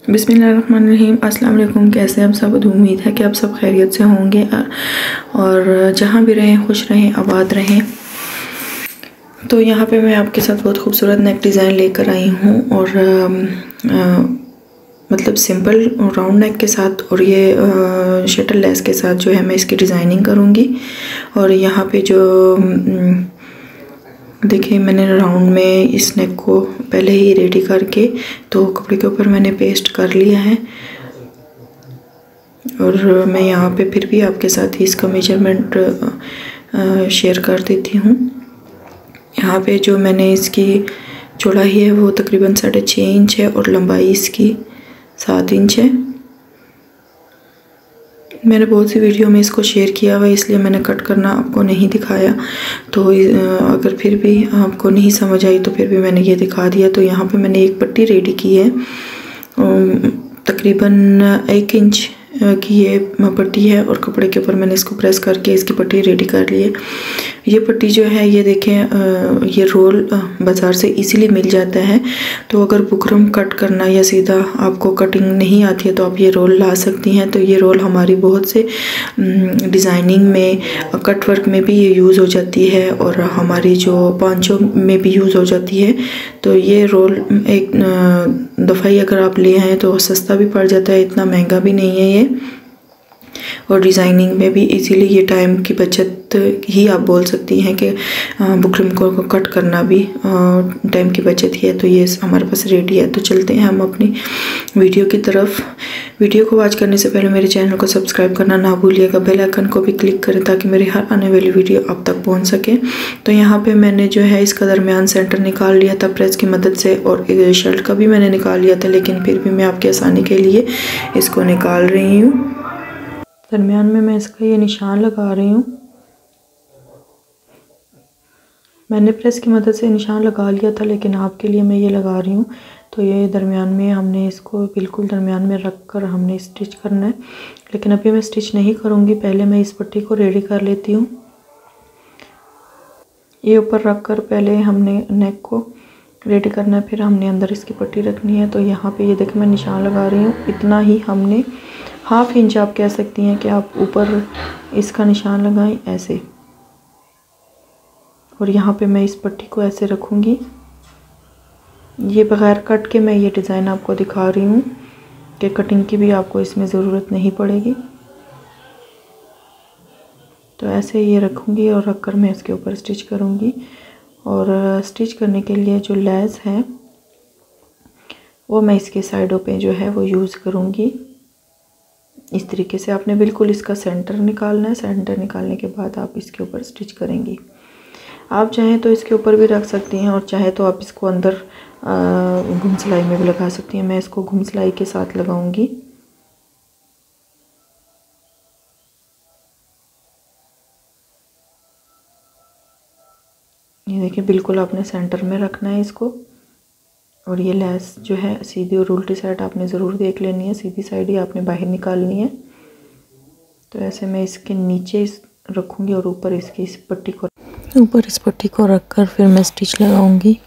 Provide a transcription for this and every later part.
बिस्मिल्लाहिर्रहमानिर्रहीम। अस्सलाम वालेकुम। कैसे हैं आप सब? उम्मीद है कि आप सब खैरियत से होंगे और जहाँ भी रहें खुश रहें, आबाद रहें। तो यहाँ पे मैं आपके साथ बहुत खूबसूरत नेक डिज़ाइन लेकर आई हूँ और मतलब सिंपल राउंड नेक के साथ और ये शटल लेस के साथ जो है मैं इसकी डिज़ाइनिंग करूँगी। और यहाँ पे जो देखिए मैंने राउंड में इस नेक को पहले ही रेडी करके तो कपड़े के ऊपर मैंने पेस्ट कर लिया है। और मैं यहाँ पे फिर भी आपके साथ ही इसका मेजरमेंट शेयर कर देती हूँ। यहाँ पे जो मैंने इसकी चौड़ाई है वो तकरीबन 6.5 इंच है और लंबाई इसकी 7 इंच है। मैंने बहुत सी वीडियो में इसको शेयर किया हुआ, इसलिए मैंने कट करना आपको नहीं दिखाया। तो अगर फिर भी आपको नहीं समझ आई तो फिर भी मैंने ये दिखा दिया। तो यहाँ पे मैंने एक पट्टी रेडी की है, तकरीबन 1 इंच की ये पट्टी है और कपड़े के ऊपर मैंने इसको प्रेस करके इसकी पट्टी रेडी कर ली है। ये पट्टी जो है ये देखें, ये रोल बाज़ार से इजीली मिल जाता है। तो अगर बुकरम कट करना या सीधा आपको कटिंग नहीं आती है तो आप ये रोल ला सकती हैं। तो ये रोल हमारी बहुत से डिज़ाइनिंग में, कट वर्क में भी ये यूज़ हो जाती है और हमारी जो पांचों में भी यूज़ हो जाती है। तो ये रोल एक दफ़ा ही अगर आप ले आएँ तो सस्ता भी पड़ जाता है, इतना महंगा भी नहीं है ये। और डिज़ाइनिंग में भी इजीली ये टाइम की बचत ही आप बोल सकती हैं कि बुकरम को कट करना भी टाइम की बचत ही है। तो ये हमारे पास रेडी है। तो चलते हैं हम अपनी वीडियो की तरफ। वीडियो को वॉच करने से पहले मेरे चैनल को सब्सक्राइब करना ना भूलिएगा, बेल आइकन को भी क्लिक करें ताकि मेरी हर आने वाली वीडियो आप तक पहुंच सके। तो यहाँ पे मैंने जो है इसका दरमियान सेंटर निकाल लिया था प्रेस की मदद से, और शर्ट का भी मैंने निकाल लिया था, लेकिन फिर भी मैं आपकी आसानी के लिए इसको निकाल रही हूँ। दरमियान में मैं इसका ये निशान लगा रही हूँ। मैंने प्रेस की मदद से निशान लगा लिया था, लेकिन आपके लिए मैं ये लगा रही हूँ। तो ये दरमियान में हमने इसको बिल्कुल दरमियान में रख कर हमने स्टिच करना है, लेकिन अभी मैं स्टिच नहीं करूँगी। पहले मैं इस पट्टी को रेडी कर लेती हूँ। ये ऊपर रख कर पहले हमने नेक को रेडी करना है, फिर हमने अंदर इसकी पट्टी रखनी है। तो यहाँ पे ये देखिए मैं निशान लगा रही हूँ। इतना ही हमने 1/2 इंच आप कह सकती हैं कि आप ऊपर इसका निशान लगाएं ऐसे। और यहाँ पे मैं इस पट्टी को ऐसे रखूँगी। ये बग़ैर कट के मैं ये डिज़ाइन आपको दिखा रही हूँ कि कटिंग की भी आपको इसमें ज़रूरत नहीं पड़ेगी। तो ऐसे ये रखूँगी और रख कर मैं इसके ऊपर स्टिच करूँगी। और स्टिच करने के लिए जो लेस है वो मैं इसके साइडों पे जो है वो यूज़ करूँगी। इस तरीके से आपने बिल्कुल इसका सेंटर निकालना है। सेंटर निकालने के बाद आप इसके ऊपर स्टिच करेंगी। आप चाहें तो इसके ऊपर भी रख सकती हैं और चाहे तो आप इसको अंदर घुम सिलाई में भी लगा सकती हैं। मैं इसको घुम सिलाई के साथ लगाऊंगी। ये देखिए बिल्कुल आपने सेंटर में रखना है इसको। और ये लेस जो है सीधी और उल्टी साइड आपने ज़रूर देख लेनी है, सीधी साइड ही आपने बाहर निकालनी है। तो ऐसे मैं इसके नीचे रखूँगी और ऊपर इसकी इस पट्टी को रख कर फिर मैं स्टिच लगाऊंगी।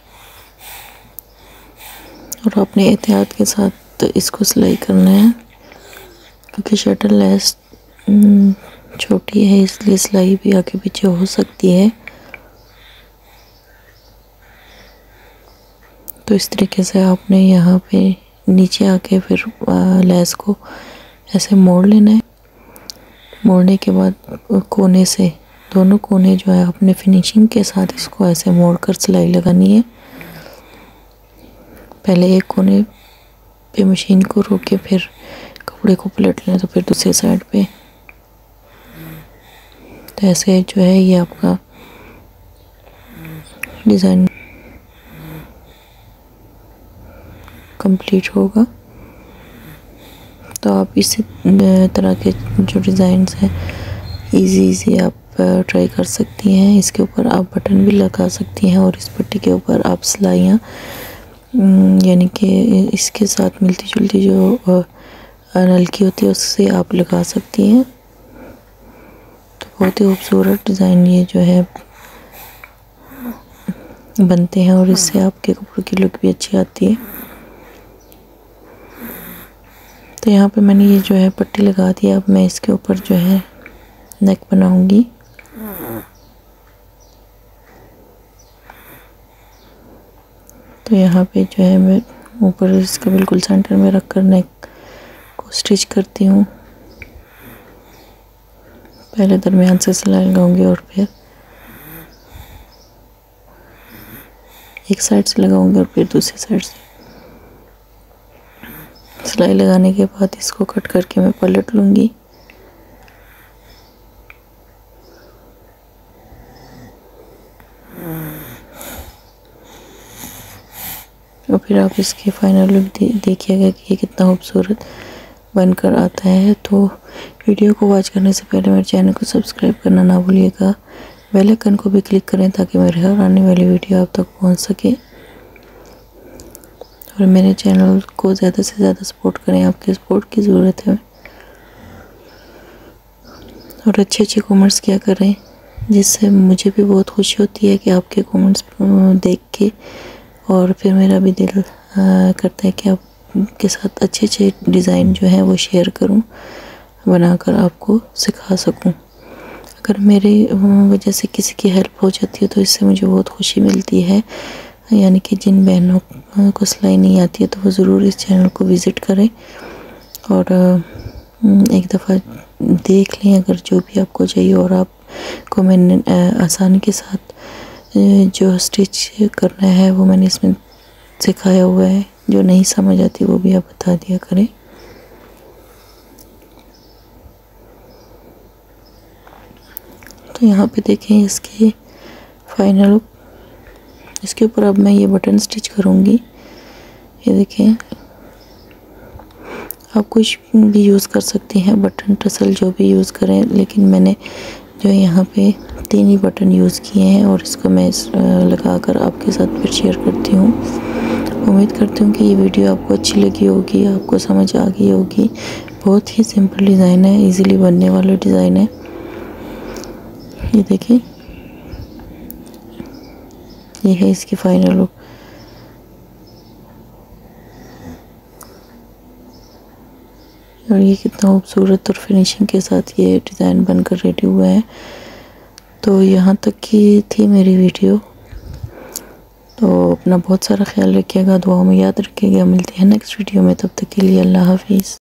और अपने एहतियात के साथ इसको सिलाई करना है, क्योंकि शटल लेस छोटी है इसलिए सिलाई भी आगे पीछे हो सकती है। तो इस तरीके से आपने यहाँ पे नीचे आके फिर लेस को ऐसे मोड़ लेना है। मोड़ने के बाद कोने से दोनों कोने जो है अपने फिनिशिंग के साथ इसको ऐसे मोड़कर सिलाई लगानी है। पहले एक कोने पे मशीन को रोक के फिर कपड़े को पलट लें, तो फिर दूसरे साइड पे। तो ऐसे जो है ये आपका डिज़ाइन कंप्लीट होगा। तो आप इसी तरह के जो डिज़ाइंस हैं इजी आप ट्राई कर सकती हैं। इसके ऊपर आप बटन भी लगा सकती हैं और इस पट्टी के ऊपर आप सिलाइयाँ यानी कि इसके साथ मिलती जुलती जो नलकी होती है उससे आप लगा सकती हैं। तो बहुत ही खूबसूरत डिज़ाइन ये जो है बनते हैं और इससे आपके कपड़ों की लुक भी अच्छी आती है। तो यहाँ पे मैंने ये जो है पट्टी लगा दी। अब मैं इसके ऊपर जो है नेक बनाऊंगी। तो यहाँ पे जो है मैं ऊपर इसका बिल्कुल सेंटर में रखकर नेक को स्टिच करती हूँ। पहले दरमियान से सिलाई लगाऊंगी और फिर एक साइड से लगाऊंगी और फिर दूसरी साइड से। सिलाई लगाने के बाद इसको कट करके मैं पलट लूंगी। और फिर आप इसकी फाइनल लुक देखिएगा कि ये कितना खूबसूरत बनकर आता है। तो वीडियो को वॉच करने से पहले मेरे चैनल को सब्सक्राइब करना ना भूलिएगा। बेल आइकन को भी क्लिक करें ताकि मेरे हर आने वाली वीडियो आप तक पहुंच सके। और मेरे चैनल को ज़्यादा से ज़्यादा सपोर्ट करें, आपके सपोर्ट की ज़रूरत है। और अच्छे अच्छे कमेंट्स किया करें, जिससे मुझे भी बहुत खुशी होती है कि आपके कमेंट्स देख के, और फिर मेरा भी दिल करता है कि आपके साथ अच्छे अच्छे डिज़ाइन जो है वो शेयर करूं, बनाकर आपको सिखा सकूं। अगर मेरी वजह से किसी की हेल्प हो जाती है तो इससे मुझे बहुत खुशी मिलती है। यानी कि जिन बहनों को सिलाई नहीं आती है तो वो ज़रूर इस चैनल को विज़िट करें और एक दफ़ा देख लें अगर जो भी आपको चाहिए। और आपको मैंने आसानी के साथ जो स्टिच करना है वो मैंने इसमें सिखाया हुआ है। जो नहीं समझ आती वो भी आप बता दिया करें। तो यहाँ पे देखें इसकी फाइनल लुक। इसके ऊपर अब मैं ये बटन स्टिच करूँगी। ये देखें, आप कुछ भी यूज़ कर सकती हैं, बटन टसल जो भी यूज़ करें, लेकिन मैंने जो यहाँ पे 3 ही बटन यूज़ किए हैं और इसको मैं लगाकर आपके साथ फिर शेयर करती हूँ। उम्मीद करती हूँ कि ये वीडियो आपको अच्छी लगी होगी, आपको समझ आ गई होगी। बहुत ही सिंपल डिज़ाइन है, इजीली बनने वाला डिज़ाइन है। ये देखिए, ये है इसकी फाइनल लुक। और ये कितना खूबसूरत और फिनिशिंग के साथ ये डिज़ाइन बनकर रेडी हुआ है। तो यहाँ तक की थी मेरी वीडियो। तो अपना बहुत सारा ख्याल रखिएगा, दुआओं में याद रखिएगा। मिलते हैं नेक्स्ट वीडियो में, तब तक के लिए अल्लाह हाफिज़।